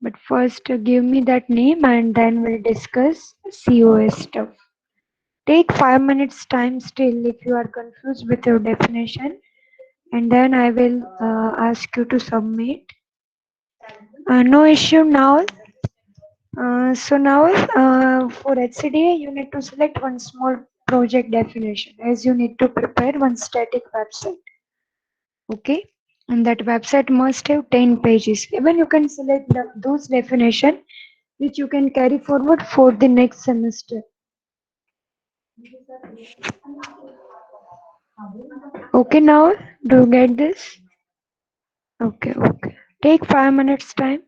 But first, give me that name and then we'll discuss COS stuff. Take 5 minutes time still if you are confused with your definition, and then I will ask you to submit. No issue now. So now for HCDA, you need to select one small project definition as you need to prepare one static website. Okay. And that website must have 10 pages. Even you can select those definition which you can carry forward for the next semester. Okay now, do you get this? Okay, okay. Take 5 minutes time.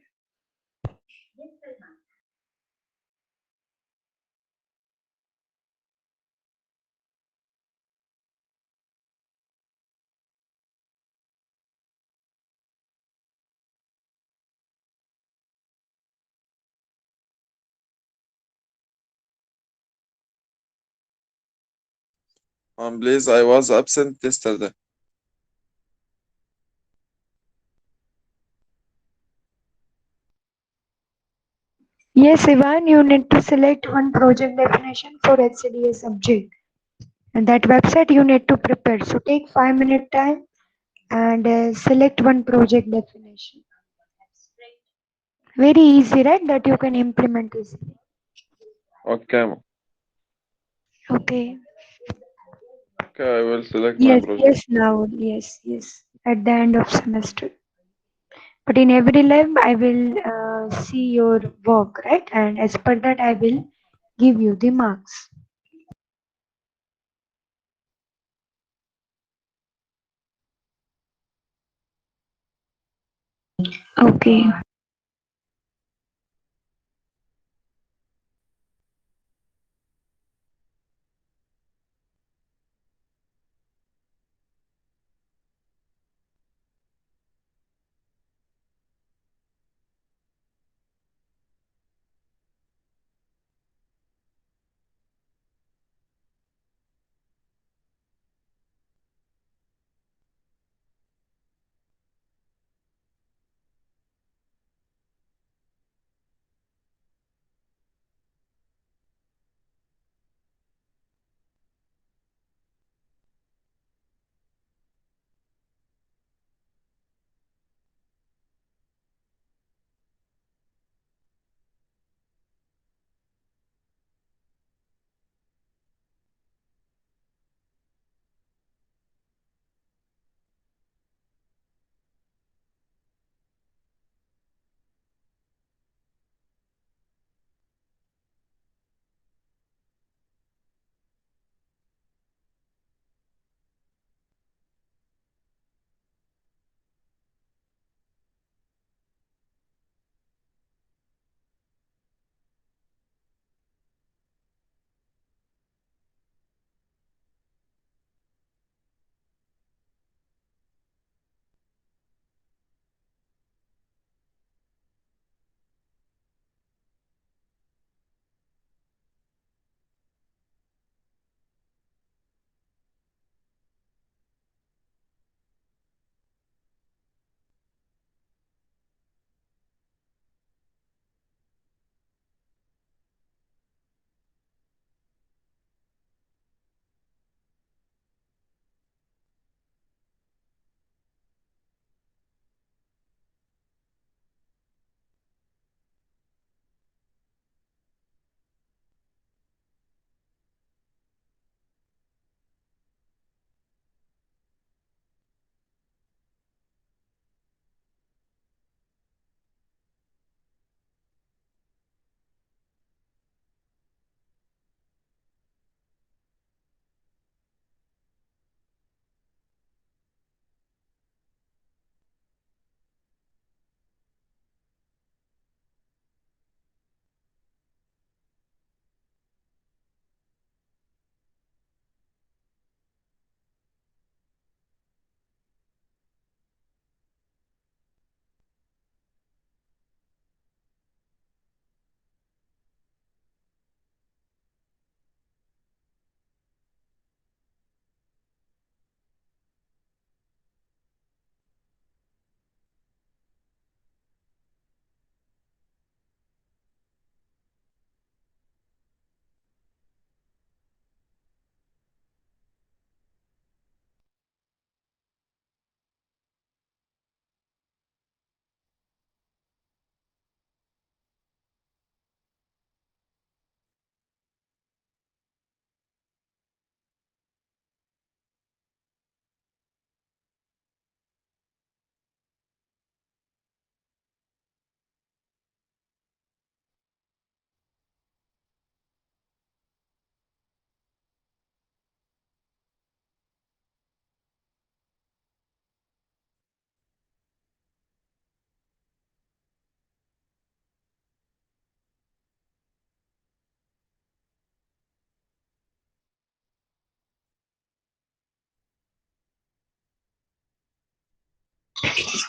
Please, I was absent yesterday. Yes, Ivan, you need to select one project definition for HCDA subject. And that website you need to prepare. So take 5 minute time and select one project definition. Very easy, right? That you can implement easily. Okay, Okay. okay, I will select my Yes, project. yes, now, yes, yes. At the end of semester. But in every lab, I will see your work, right? And as per that, I will give you the marks. Okay.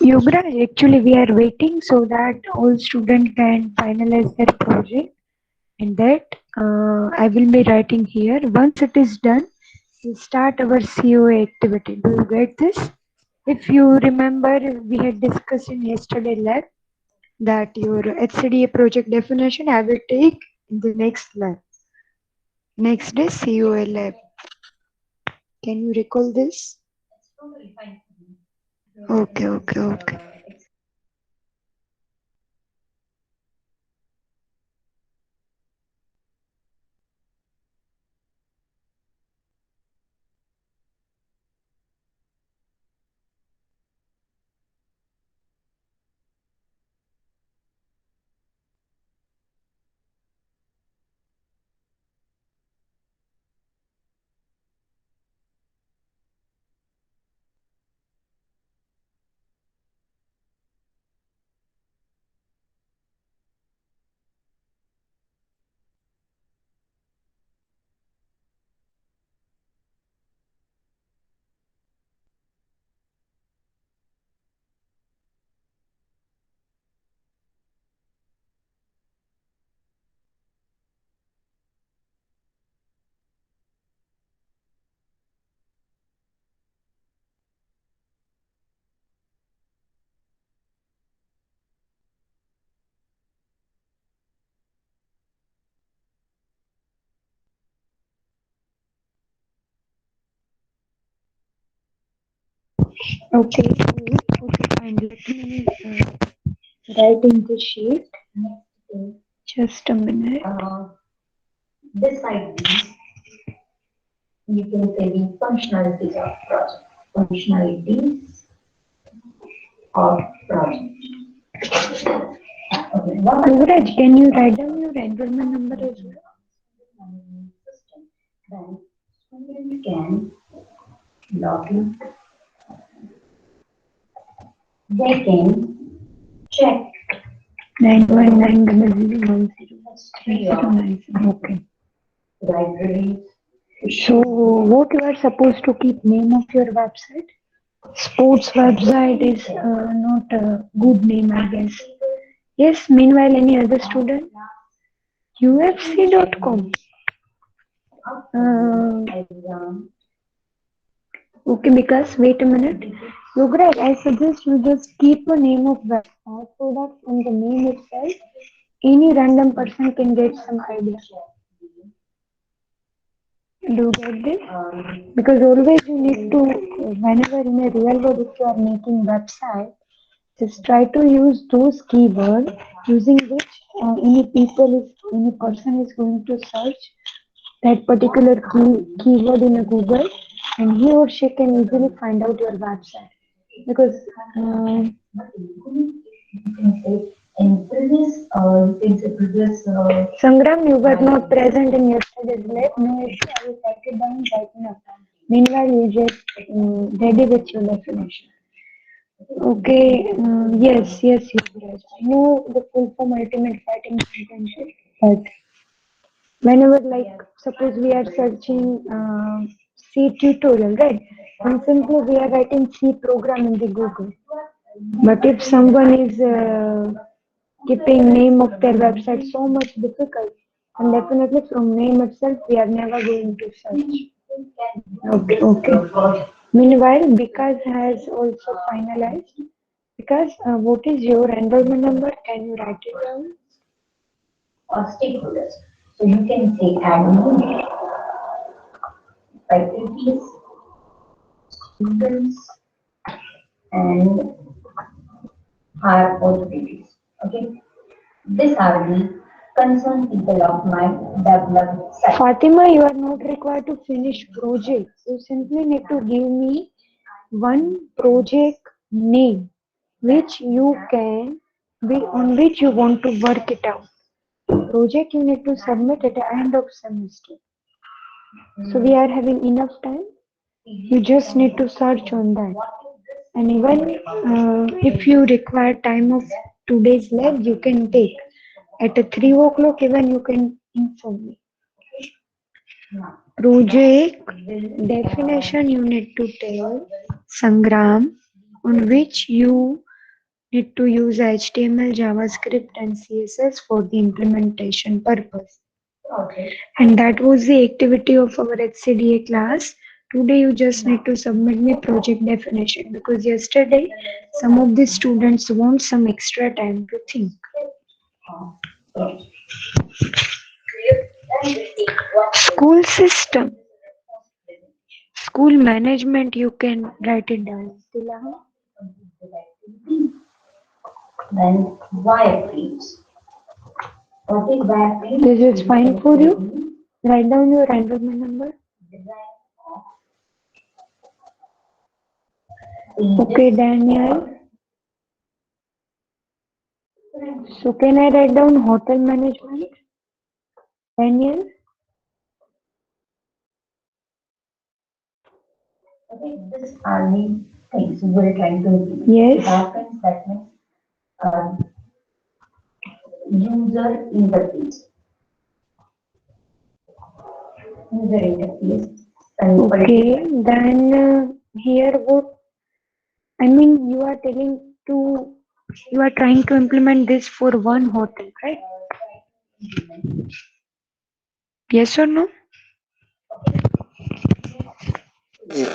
Yuvraj, actually we are waiting so that all students can finalize their project, and that I will be writing here. Once it is done, we'll start our COA activity. Do you get this? If you remember, we had discussed in yesterday lab that your HCDA project definition I will take in the next lab. Next day, COA lab. Can you recall this? Okay, okay, okay. Okay, okay, fine. Let me write in the sheet. Just a minute. Beside these, you can say the functionalities of project. Functionalities of project. Okay. Yuvraj, can you write down your enrollment number as well? Then student can log in. They can check 91900103097. Okay. Library. So, what you are supposed to keep name of your website? Sports website is not a good name, I guess. Yes, meanwhile, any other student? UFC.com. Okay, because wait a minute. Yuvraj, I suggest you just keep a name of website so that from the name itself, any random person can get some idea. Do you get this? Because always you need to, whenever in a real world, if you are making website, just try to use those keywords using which any person is going to search that particular keyword in a Google, and he or she can easily find out your website. Because Sangram, you were not present in yesterday's lab. No issue. I will write it down right now. Meanwhile, you just ready with your definition. Okay. Yes, Yuvraj. I know the full form Ultimate Fighting Championship, but whenever, like, suppose we are searching C tutorial, right? And simply we are writing C program in the Google. But if someone is keeping name of their website so much difficult, and definitely from name itself we are never going to search. Okay. Meanwhile, Vikas has also finalized. Because what is your enrollment number? Can you write it down? Or stakeholders. So you can say admin, faculties, students, and our authorities. Okay. These are the concerned people of my development site. Fatima, you are not required to finish project. You simply need to give me one project name which you can be on which you want to work it out. Project you need to submit at the end of semester. So we are having enough time. You just need to search on that. And even if you require time of today's lab, you can take. At 3 o'clock, even you can inform me. Project definition you need to tell Sangram. on which you need to use HTML, JavaScript, and CSS for the implementation purpose. And that was the activity of our HCDA class. Today you just need to submit me project definition because yesterday some of the students want some extra time to think. School system, school management, you can write it down. Then wireframes. What is wireframe? This is fine for you. Write down your enrollment number. Okay, Daniel. So can I write down hotel management? Daniel? Okay, these are the things we're trying to implement. Yes. Wireframes, that means uh, user interface. User interface. Okay, then here what I mean you are telling to you are trying to implement this for one hotel, right? Yes or no?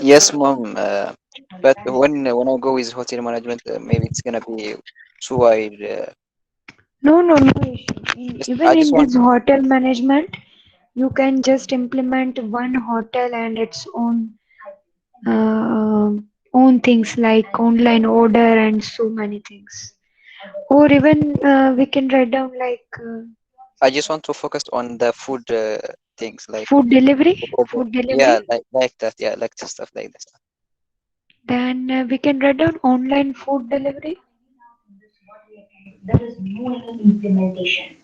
Yes, mom. But when I go with hotel management, maybe it's gonna be too wide. No, no, no issue. I Even just in want. this hotel management, you can just implement one hotel and its uh, own things like online order and so many things. Or even we can write down like I just want to focus on the food things like food delivery. food order. Food Yeah, delivery. like that. Yeah, like the stuff like this. Then we can write down online food delivery. There is no any implementation.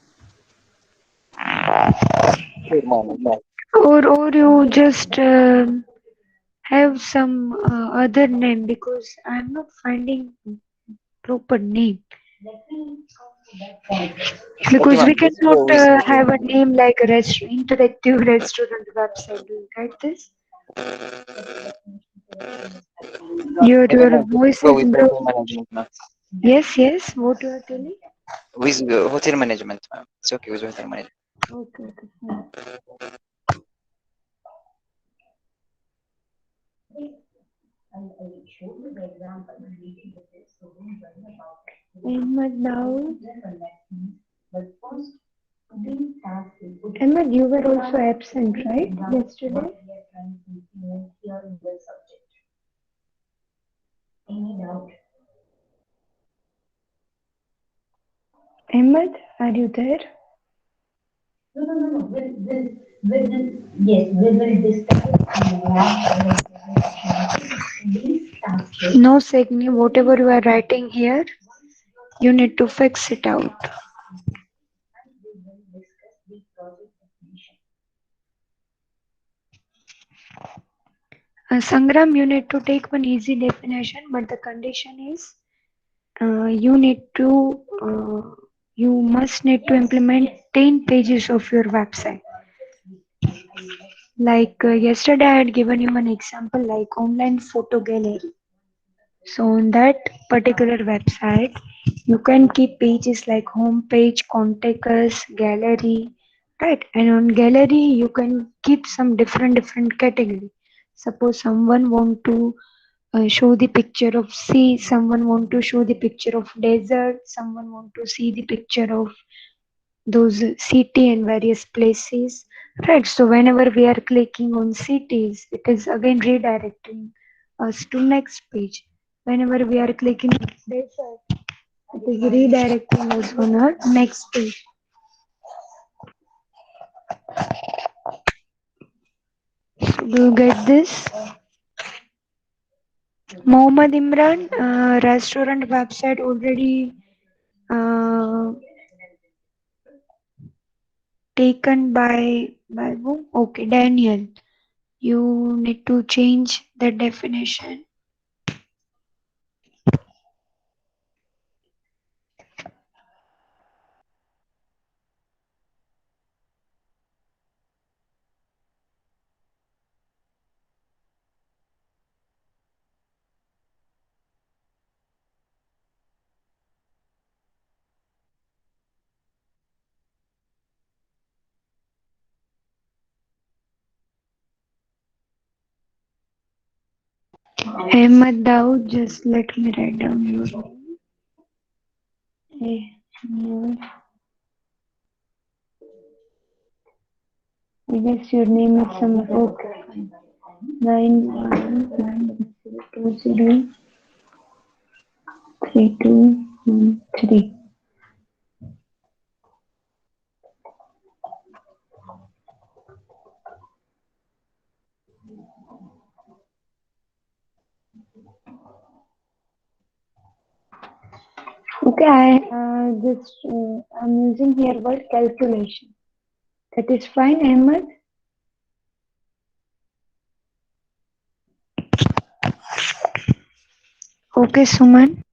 Sure, mom. Yeah. Or you just have some other name because I'm not finding proper name. Okay, Because mom. we Let's go cannot with have a name like a interactive restaurant website. Do you get this? never Your mind. Let's voice go is with hotel broken. management, ma'am. Yes, yes. What you are telling? With hotel management, ma'am. It's okay with hotel management. Okay, okay, fine. Ahmed now. Ahmed, you were also absent, right? Yesterday. Ahmed, are you there? No, no, no, no. Yes, we will discuss it. No, Segni, whatever you are writing here, you need to fix it out. Sangram, you need to take one easy definition, but the condition is you need to, you must need to implement 10 pages of your website. Like yesterday, I had given you an example like online photo gallery. So on that particular website, you can keep pages like home page, contact us, gallery, right? And on gallery, you can keep some different category. Suppose someone want to show the picture of sea, someone want to show the picture of desert, someone want to see the picture of those city and various places, right? So whenever we are clicking on cities, it is again redirecting us to next page. Whenever we are clicking on desert, it is redirecting us on our next page. So do you get this? Mohammad Imran, restaurant website already uh, taken by whom? Okay, Daniel. You need to change the definition. Ahmad Daud, just let me write down your name. Ahmad. I guess your name is some okay. Fine. 919203. Okay, I'm using here word calculation. That is fine, Ahmed. Okay, Suman.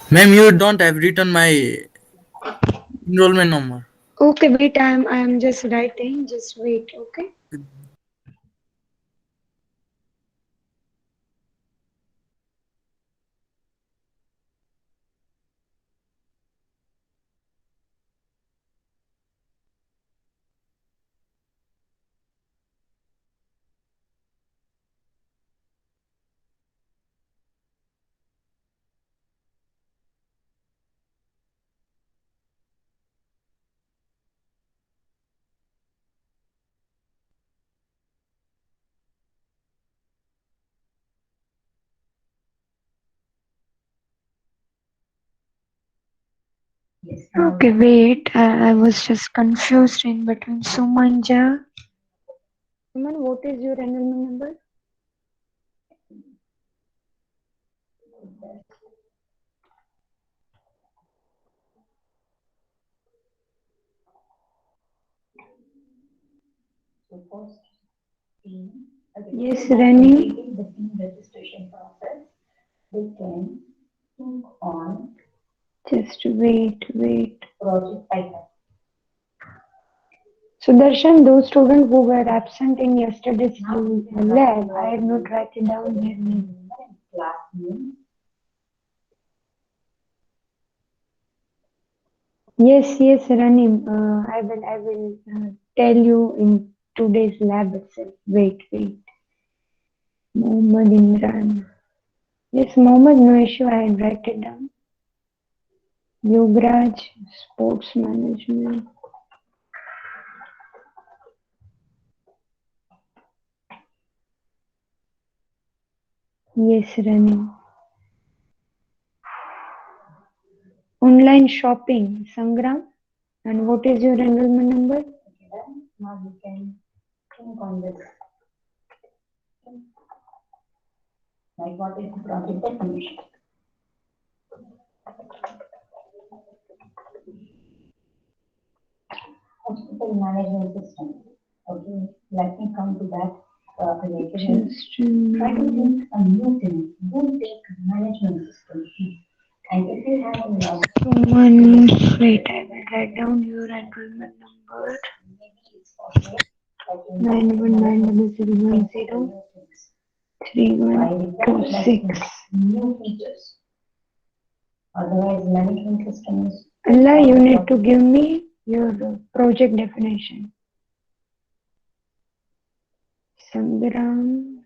Ma'am, you don't have written my enrollment number. Okay, wait. I'm just writing. Just wait. Okay. Okay, wait. I was just confused in between. Sumanja. Suman, what is your enrollment number? Yes, Rani. Just wait. Sudarshan, those students who were absent in yesterday's lab, I have not written down their name. Yes, Rani. I will tell you in today's lab itself. Wait. Mohammed Imran. Yes, Mohammed, no issue. I will write it down. Yugraj, sports management. Yes, Rani. Online shopping, Sangram. And what is your enrollment number? Now you can think on this. Like what is the project definition? Hospital management system. Okay, let me come to that later. Try to think a new thing. Don't take management system. And if you have a lot. One, wait, I will write down your enrollment number. 9190103126. New features. Otherwise, management systems. Allah, you need to give me your project definition. Sangram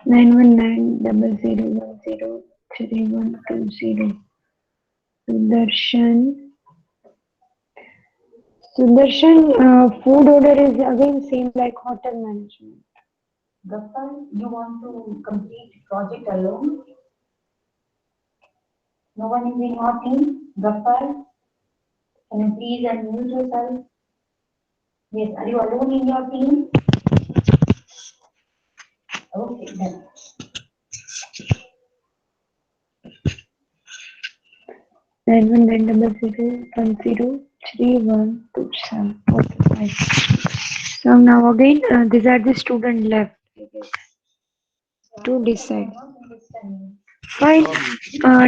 9190103120. Sudarshan, food order is again same like hotel management. Gopal, you want to complete project alone? No one is in your team? Gopal, can you please unmute yourself? Yes, are you alone in your team? Okay, then. 9190103127. Okay, fine. So now again, these are the student left. To decide. Fine,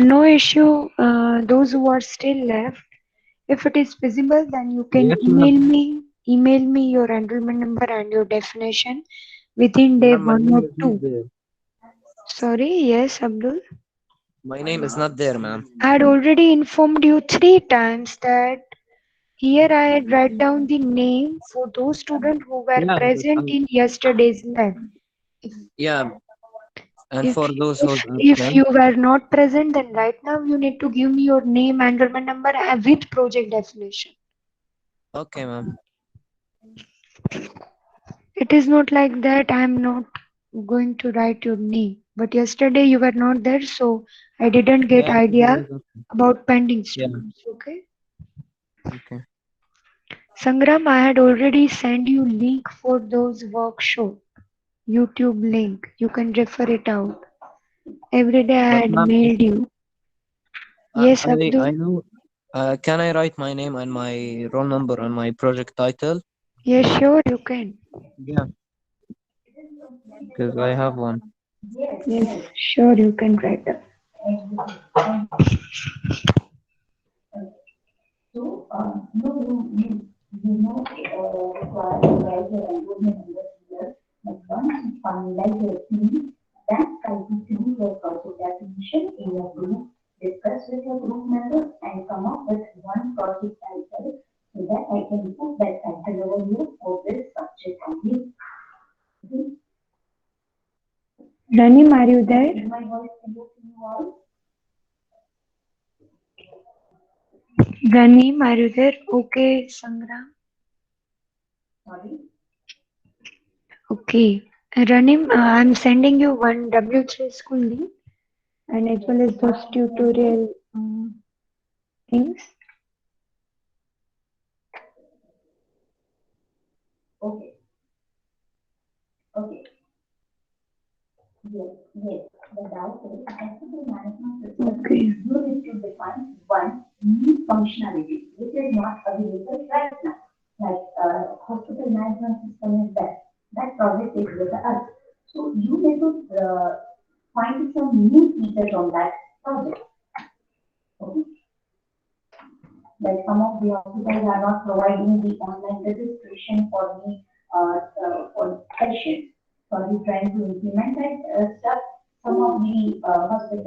no issue. Those who are still left, if it is feasible, then you can email me your enrollment number and your definition within day 1 or 2. Sorry, yes, Abdul. My name is not there, ma'am. I had already informed you 3 times that here I had write down the name for those students who were Yeah, but present in yesterday's lab. yeah, and If, for those if, who's if absent, you were not present, then right now you need to give me your name, enrollment number with project definition. okay, ma'am. It is not like that I am not going to write your name. But yesterday you were not there, so I didn't get Yeah, idea yesterday is okay. about pending Yeah, students. Okay. okay. Sangram, I had already sent you link for those workshop. YouTube link. You can refer it out. Every day I But had ma'am, mailed you. Yes, I Abdul. know. Can I write my name and my roll number on my project title? Yes, sure you can. Yeah, because I have one. Yes, sure you can write up. Ranim, are you there? Ranim, are you there? Okay, Sangram. Okay. Ranim, I'm sending you one W3 school link and as well as those tutorial things. Okay.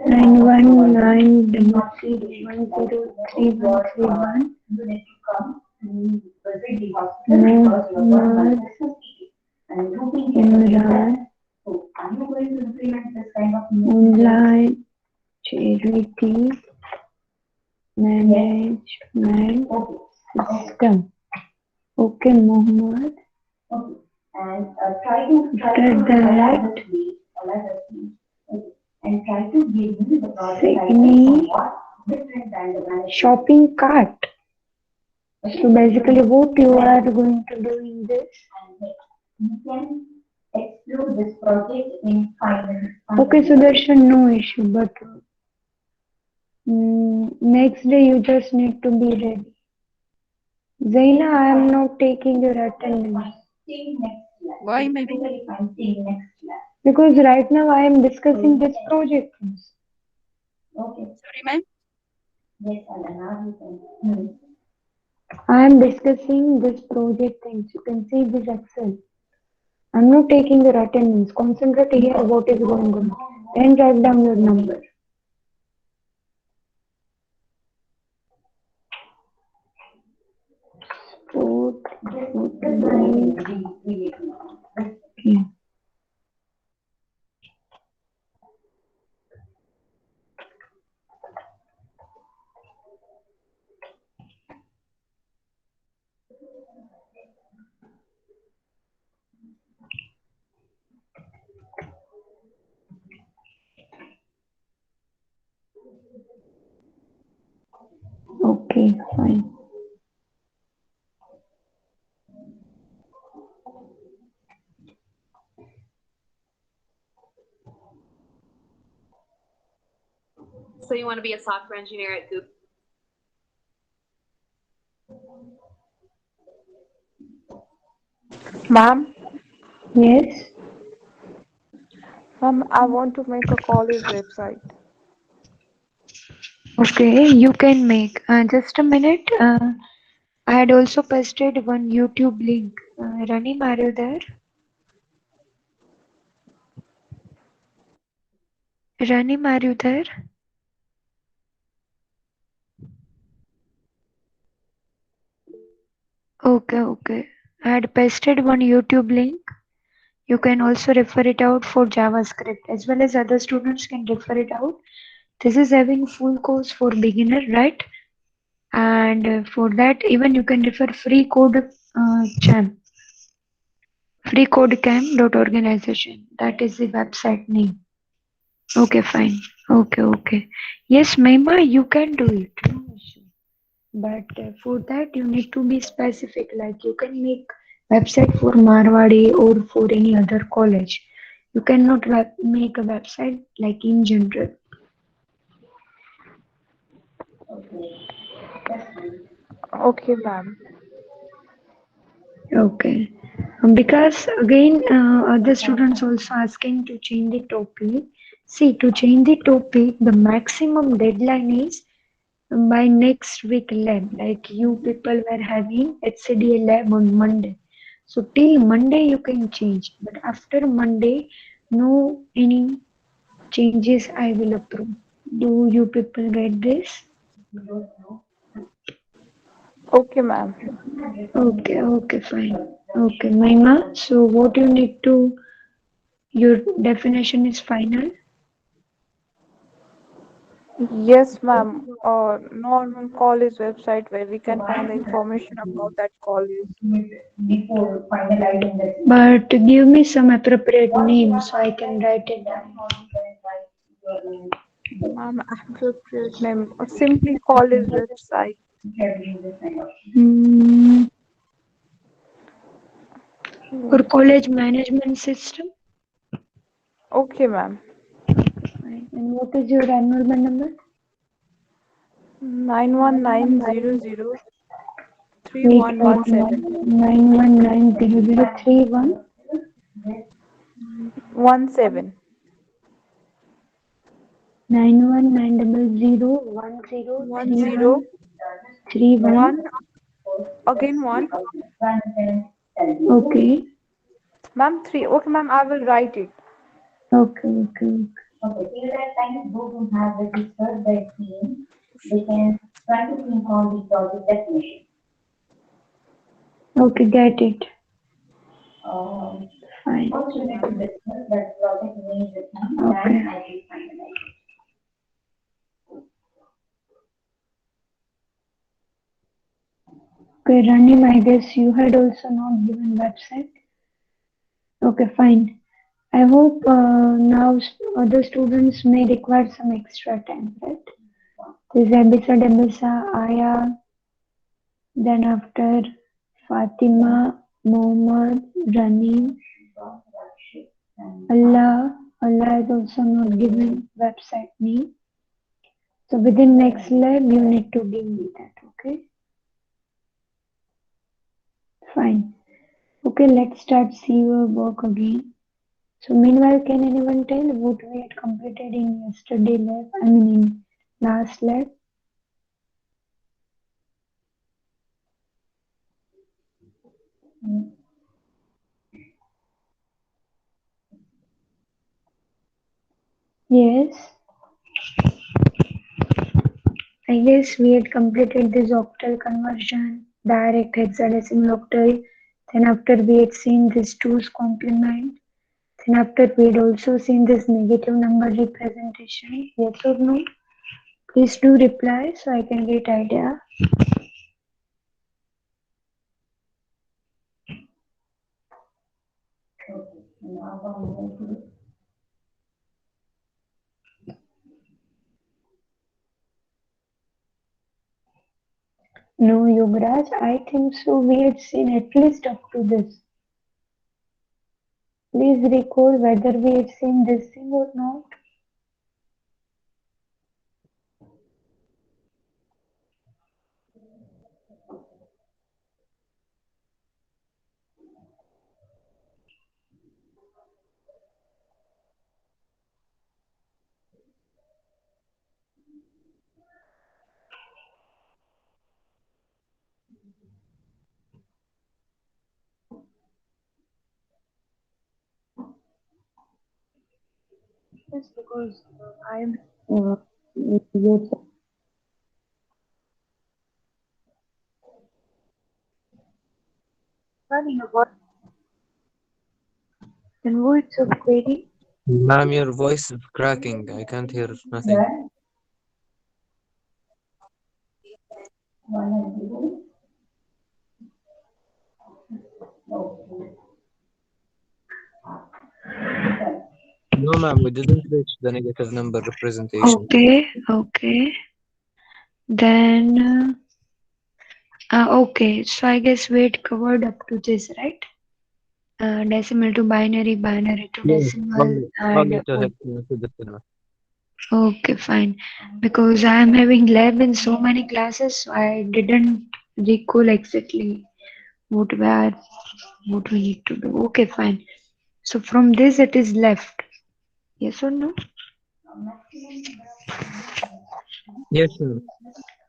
Nine one nine double three 103 131. Muhammad Imran online charity management system. Okay, Muhammad. After that, Signy shopping cart. So basically, what you are going to do in this? Okay, Sudarshan, no issue, but next day you just need to be ready. Zaina, I am not taking your attendance. Why, ma'am? Because right now I am discussing this project. Sorry, ma'am. I am discussing this project things. You can see this Excel. I'm not taking your attendance. Concentrate here what is going on and write down your number. Sport, okay. Okay, fine. So you want to be a software engineer at Google? Ma'am, Yes. I want to make a college website. Okay, you can make. Just a minute. I had also pasted one YouTube link. Ranim, are you there? Ranim, are you there? Okay, okay. I had pasted one YouTube link. You can also refer it out for JavaScript as well as other students can refer it out. This is having full course for beginner, right? And for that, even you can refer free code champ, freecodecamp.organization. That is the website name. Okay, fine. Okay, okay. Yes, Maima, you can do it. No issue. But for that, you need to be specific. Like you can make website for Marwadi or for any other college. You cannot make a website like in general. Okay, ma'am. Okay. Because again, other students also asking to change the topic. See, to change the topic, the maximum deadline is by next week lab. Like you people were having HCDA lab on Monday. So till Monday you can change. But after Monday, no any changes I will approve. Do you people get this? Okay, ma'am. Okay, okay, fine. Okay, Maima. So what you need to, your definition is final. Yes, ma'am. Normal college website where we can find the information about that college. But give me some appropriate name so I can write it down. Ma'am, appropriate name or simply college website. Hmm, or college management system. Okay, ma'am. Fine. And what is your enrollment number? 919003117. Wait, wait, 9190031. 17. 10. 91900103131. 1. Again 1. Okay, Ma'am, 3. Okay, ma'am, I will write it. okay, okay, okay, get it. Fine. Okay, ma'am. Okay. Okay, Ranim, I guess you had also not given website. Okay, fine. I hope now other students may require some extra time, right? This Abisa, Aya, then after Fatima, Mohammed, Ranim, Allah has also not given website name. So within next lab, you need to give me that, okay? Fine. Okay, let's start see your work again. So meanwhile, can anyone tell what we had completed in yesterday lab? I mean in last lab? Yes. I guess we had completed this octal conversion, direct hexadecimal octal. Then after we had seen this 2's complement. Then after we had also seen this negative number representation. Yes or no? Please do reply so I can get idea. No, Yuvraj, I think so. We had seen at least up to this. Please recall whether we had seen this thing or not. Yes, because I am yes. Then what's your query? Ma'am, your voice is cracking. I can't hear nothing. No, ma'am, we didn't reach the negative number representation. Okay. Then, okay. So I guess we had covered up to this, right? Decimal to binary, binary to Yes, decimal, only and to hexadecimal to decimal. okay, fine. Because I am having lab in so many classes, so I didn't recall exactly what we need to do. Okay, fine. So from this it is left. Yes or no? Yes, ma'am.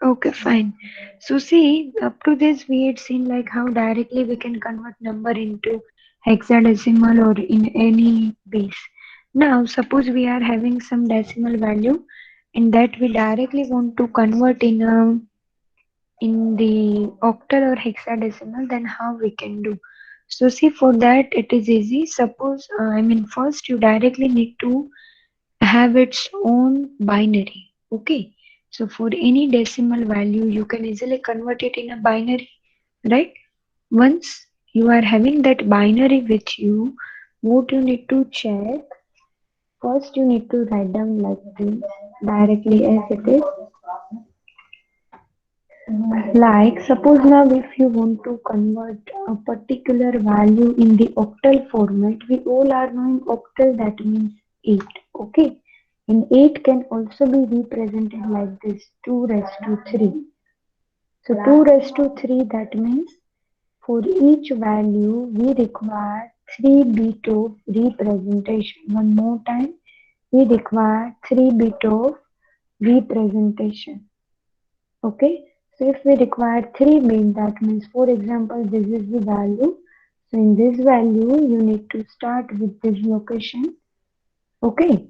Okay, fine. So see, up to this we had seen like how directly we can convert number into hexadecimal or in any base. Now suppose we are having some decimal value and that we directly want to convert in the octal or hexadecimal, then how we can do? So see, for that it is easy. Suppose first you directly need to have its own binary. Okay, so for any decimal value you can easily convert it in a binary, right? Once you are having that binary with you, what you need to check, first you need to write down like this directly as it is. Like suppose now if you want to convert a particular value in the octal format, we all are knowing octal, that means 8. Okay, and 8 can also be represented like this, 2 raised to 3. So 2 raised to 3, that means for each value we require 3 bit of representation. One more time, we require 3 bit of representation. Okay, so if we require 3 bit, that means for example this is the value. So in this value you need to start with this location. Okay,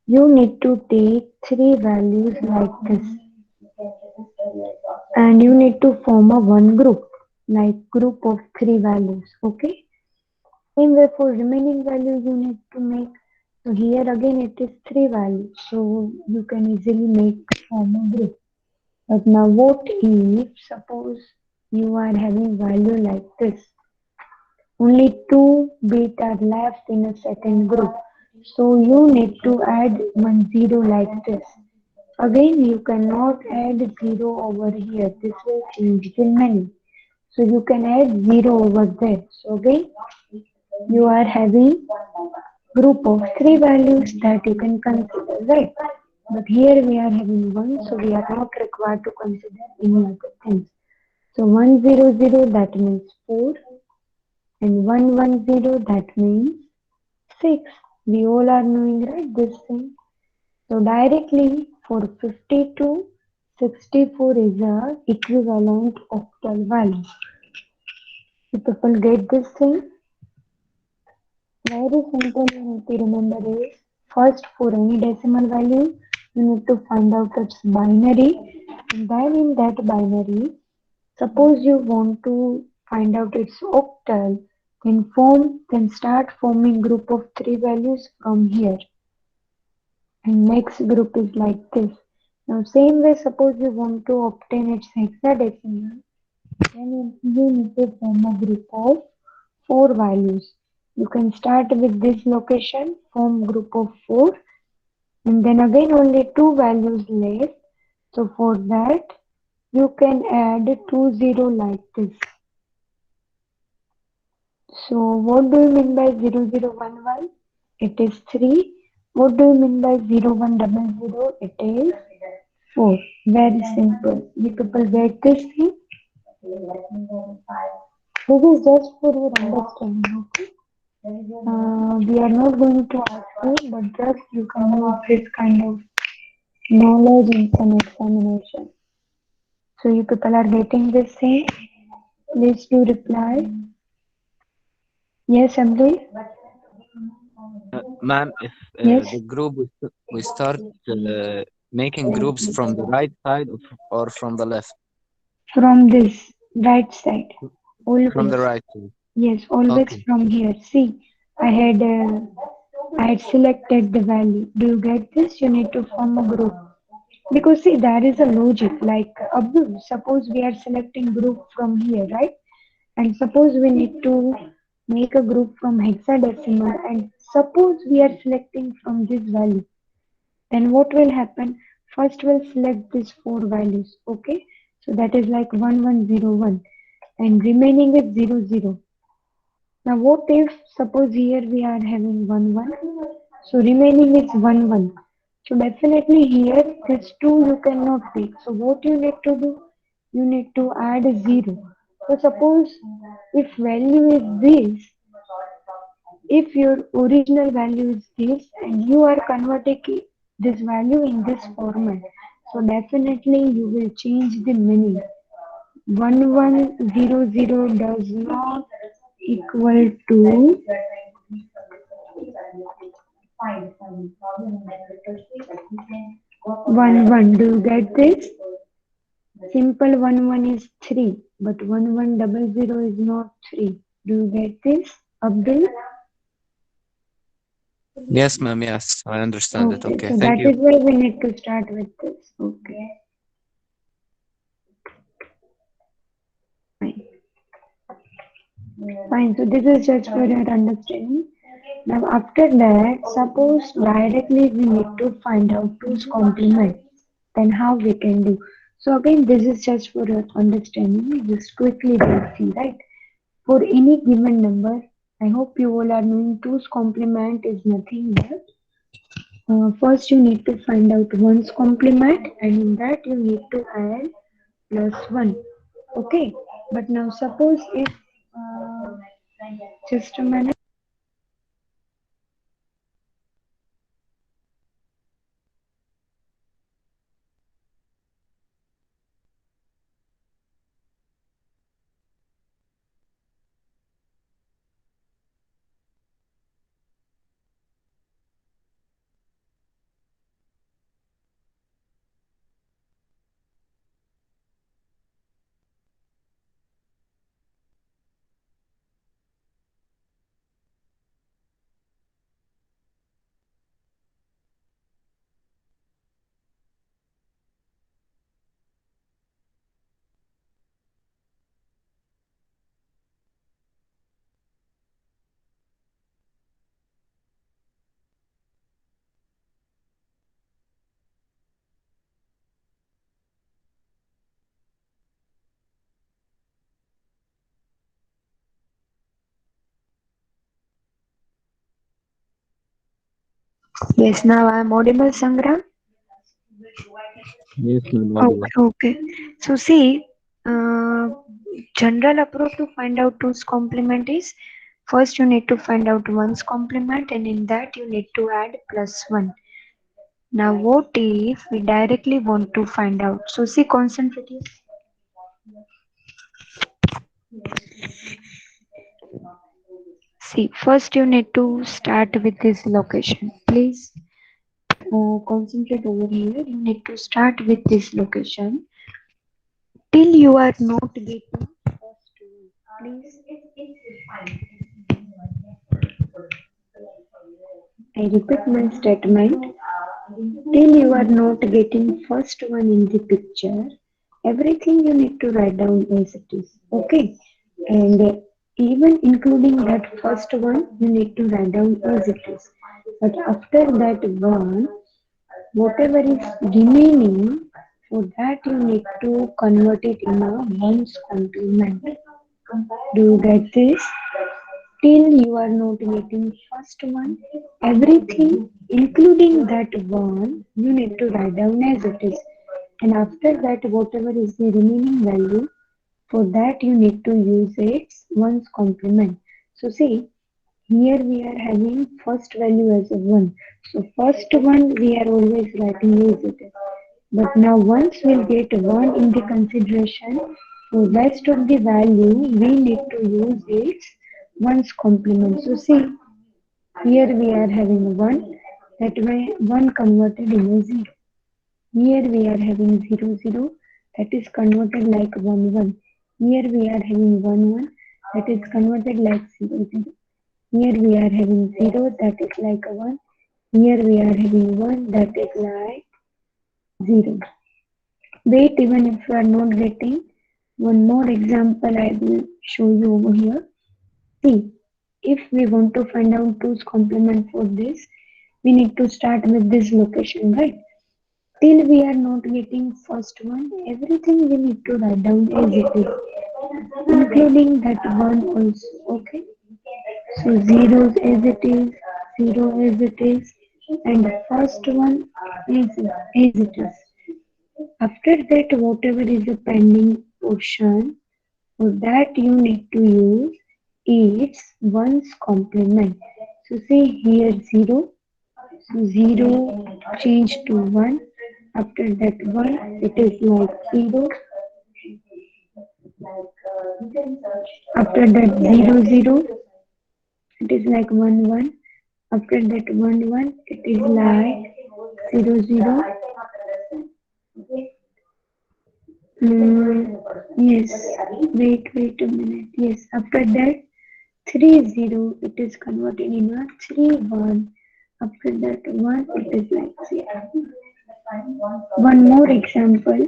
you need to take 3 values like this and you need to form a one group, like group of 3 values. Okay, same way for remaining values you need to make. So here again it is 3 values, so you can easily make form a group. But now what if suppose you are having value like this, only 2 bits are left in a second group, so you need to add 1 0 like this. Again you cannot add 0 over here, this will change the meaning, so you can add 0 over there. So again you are having group of 3 values that you can consider, right? But here we are having 1, so we are not required to consider any other things. So 100, that means 4, and 110, that means 6. We all are knowing, right, this thing. So directly for 52, 64 is a equivalent octal value. You people get this thing? Very simple, you need to remember is, first for any decimal value, you need to find out its binary, and then in that binary, suppose you want to find out its octal, then start forming group of 3 values from here. And next group is like this. Now same way, suppose you want to obtain its hexadecimal, then you need to form a group of 4 values. You can start with this location, form group of 4, and then again only 2 values left. So for that you can add 2 0 like this. So what do you mean by 0011? It is 3. What do you mean by 0100? It is 4. Very simple. You people get this thing? This is just for your understanding, okay? We are not going to ask you, but just you can use this kind of knowledge in some examination. So you people are getting this thing? Please do reply. Yes, Abdul? Ma'am, if Yes? the group we start making groups from the right side or from the left? From this right side. From the Always. right side. Yes, always Okay. from here. See, I had selected the value. Do you get this? You need to form a group. Because see, there is a logic. Like Abdul, suppose we are selecting group from here, right? And suppose we need to make a group from hexadecimal, and suppose we are selecting from this value. Then what will happen? First we'll select these four values. Okay, so that is like 1101, and remaining is 00. Now what if suppose here we are having 1 1, so remaining is 1 1. So definitely here this 2 you cannot take. So what you need to do? You need to add a 0. So suppose if value is this, if your original value is this and you are converting this value in this format, so definitely you will change the meaning. 1100 does not equal to 1 1. Do you get this? Simple 1 1 is 3, but 1100 is not 3. Do you get this, Abdul? Yes, ma'am. Yes, I understand it. Okay, Okay. so Thank that you. is why we need to start with this. Okay, fine. Fine, so this is just for your understanding. Now after that, suppose directly we need to find out 2's complement, then how we can do. So again, this is just for your understanding. Just quickly we'll see, right? For any given number, I hope you all are knowing 2's complement is nothing but first you need to find out 1's complement, and in that you need to add plus 1. Okay, but now suppose if just a minute. Yes, now I am audible, Sangram. Yes, ma'am. Okay, Audible. okay. So see, uh, general approach to find out 2's complement is first you need to find out 1's complement, and in that you need to add plus 1. Now what if we directly want to find out? So see, concentrate here. See, first you need to start with this location. Please concentrate over here. You need to start with this location till you are not getting first one. Please, I repeat my statement. Till you are not getting first one in the picture, everything you need to write down as it is. Okay, and even including that first one, you need to write down as it is. But after that one, whatever is remaining, for that you need to convert it in a one's complement. Do you get this? Till you are not getting first one, everything including that one, you need to write down as it is. And after that, whatever is the remaining value, for that you need to use its one's complement. So see, here we are having first value as a 1. So first one we are always writing as it is. But now once we'll get 1 in the consideration, for rest of the value we need to use its one's complement. So see, here we are having 1, that way 1 converted in a 0. Here we are having 0 0, that is converted like 1 1. Here we are having 1 1, that is converted like 0, 0. Here we are having 0, that is like a 1. Here we are having 1, that is like 0. Wait, even if you are not getting, one more example I will show you over here. See, if we want to find out 2's complement for this, we need to start with this location, right? Till we are not getting first one, everything we need to write down as it is, including that one also, okay? So zeros as it is, 0 as it is, and the first one is as it is. After that, whatever is a pending portion, for that you need to use its one's complement. So see here 0, so 0 change to 1. After that 1, it is like 0. After that 0, 0, it is like 1, 1. After that 1, 1, it is like 0, 0. Yes, wait a minute. Yes, after that 3, 0, it is converted in a 3, 1. After that 1, it is like 0. One more example.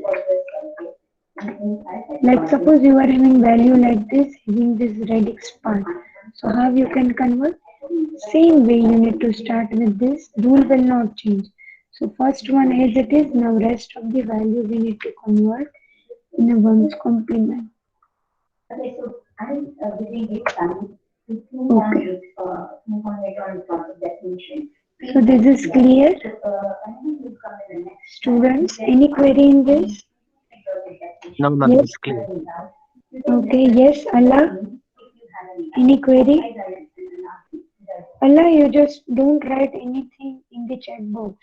Like suppose you are having value like this, having this radix part. So how you can convert? Same way you need to start with this. Rule will not change. So first one as it is. Now rest of the value we need to convert in a one's complement. Okay. So this is clear. Students, any query in this? No, ma'am, Yes. it's clear. Okay, yes, Allah. Any query? Allah, you just don't write anything in the chat box.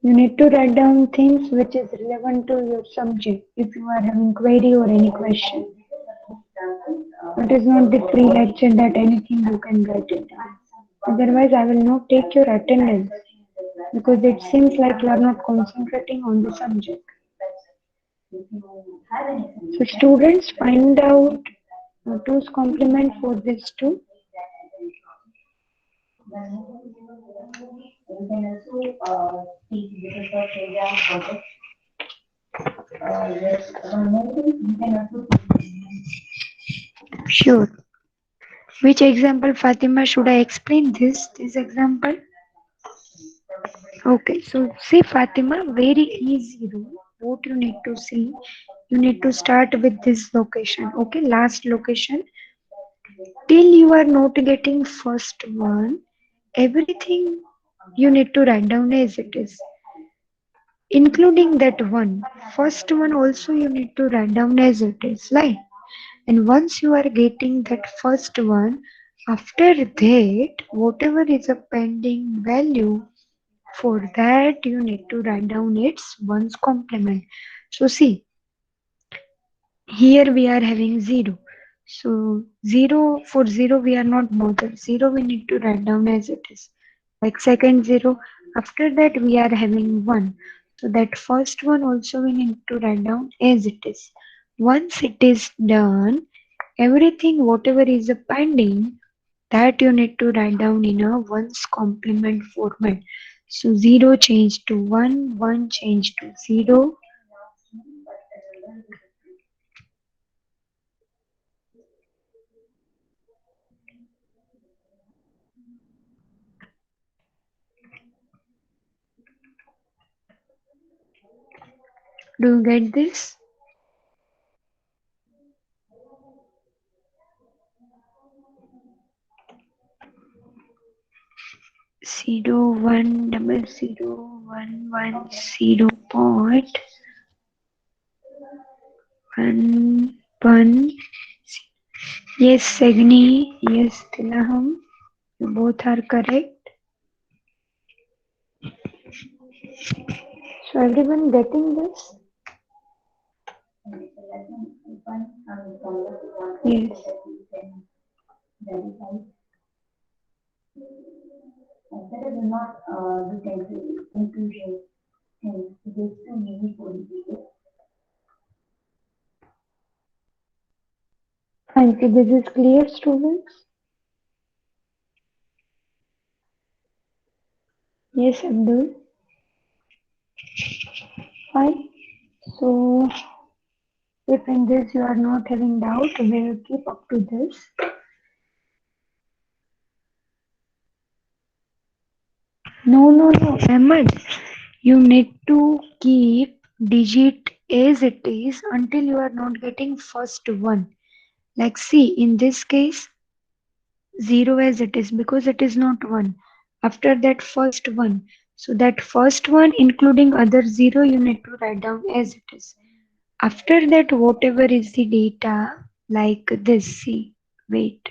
You need to write down things which is relevant to your subject if you are having query or any question. It is not the free lecture that anything you can write it down. Otherwise, I will not take your attendance because it seems like you are not concentrating on the subject. So students, find out 2's complement for this too. Sure. Which example, Fatima, should I explain this example? Okay, so see Fatima, very easy rule. What you need to see, you need to start with this location. Okay, last location. Till you are not getting first one, everything you need to write down as it is, including that one. First one also you need to write down as it is, right? And once you are getting that first one, after that, whatever is a pending value, for that you need to write down its one's complement. So see, here we are having 0. So 0, for 0 we are not bothered. 0 we need to write down as it is. Like second 0. After that we are having 1. So that first one also we need to write down as it is. Once it is done, everything whatever is a pending, that you need to write down in a one's complement format. So 0 change to 1, 1 change to 0. Do you get this? Zero one double 0 1 1 0 point 1 1. Yes, Sagni. Yes, Tilaham. You both are correct. So everyone getting this? Yes. Fine. So this is clear, students? Yes, Abdul. Fine. So if in this you are not having doubt, we'll keep up to this. No, Ahmed. You need to keep digit as it is until you are not getting first one. Like see, in this case, 0 as it is because it is not 1. After that first one. So that first one including other 0 you need to write down as it is. After that whatever is the data like this, see, wait.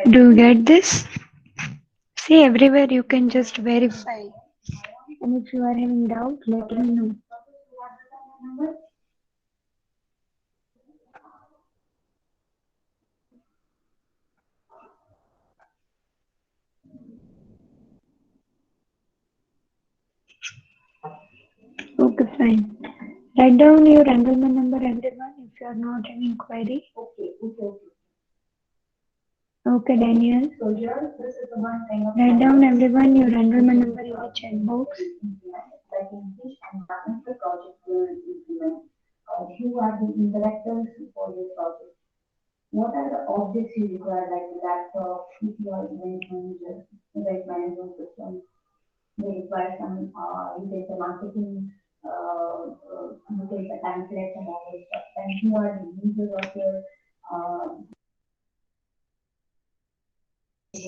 Do you get this? See, everywhere you can just verify. And if you are having doubt, let me know. Okay, fine. Write down your enrollment number, everyone, if you are not having query. Okay, Daniel. Write down everyone your enrollment number in the chat box.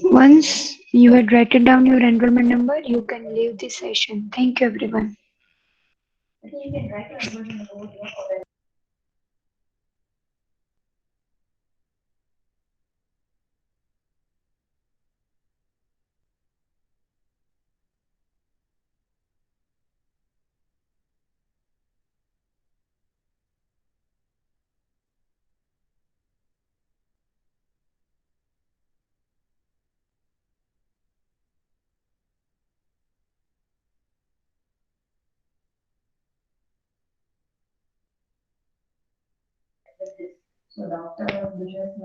Once you had written down your enrollment number, you can leave the session. Thank you, everyone.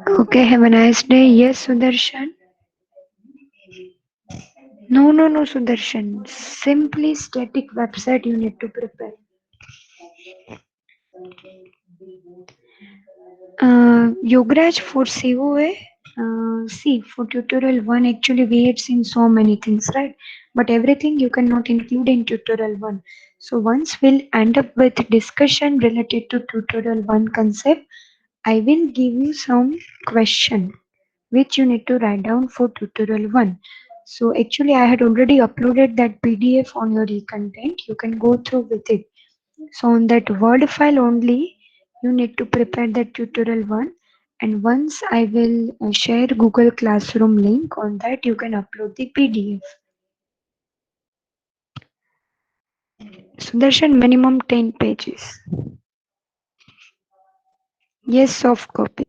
Okay, have a nice day. Yes, Sudarshan. No, Sudarshan. Simply static website you need to prepare. Yograj for COA. See, for tutorial 1, actually we had seen so many things, right? But everything you cannot include in tutorial 1. So once we'll end up with discussion related to tutorial 1 concept, I will give you some question which you need to write down for tutorial 1. So actually I had already uploaded that PDF on your e-content. You can go through with it. So on that Word file only, you need to prepare that tutorial 1. And once I will share Google Classroom link, on that you can upload the PDF. Sudarshan, minimum 10 pages. Yes, soft copy.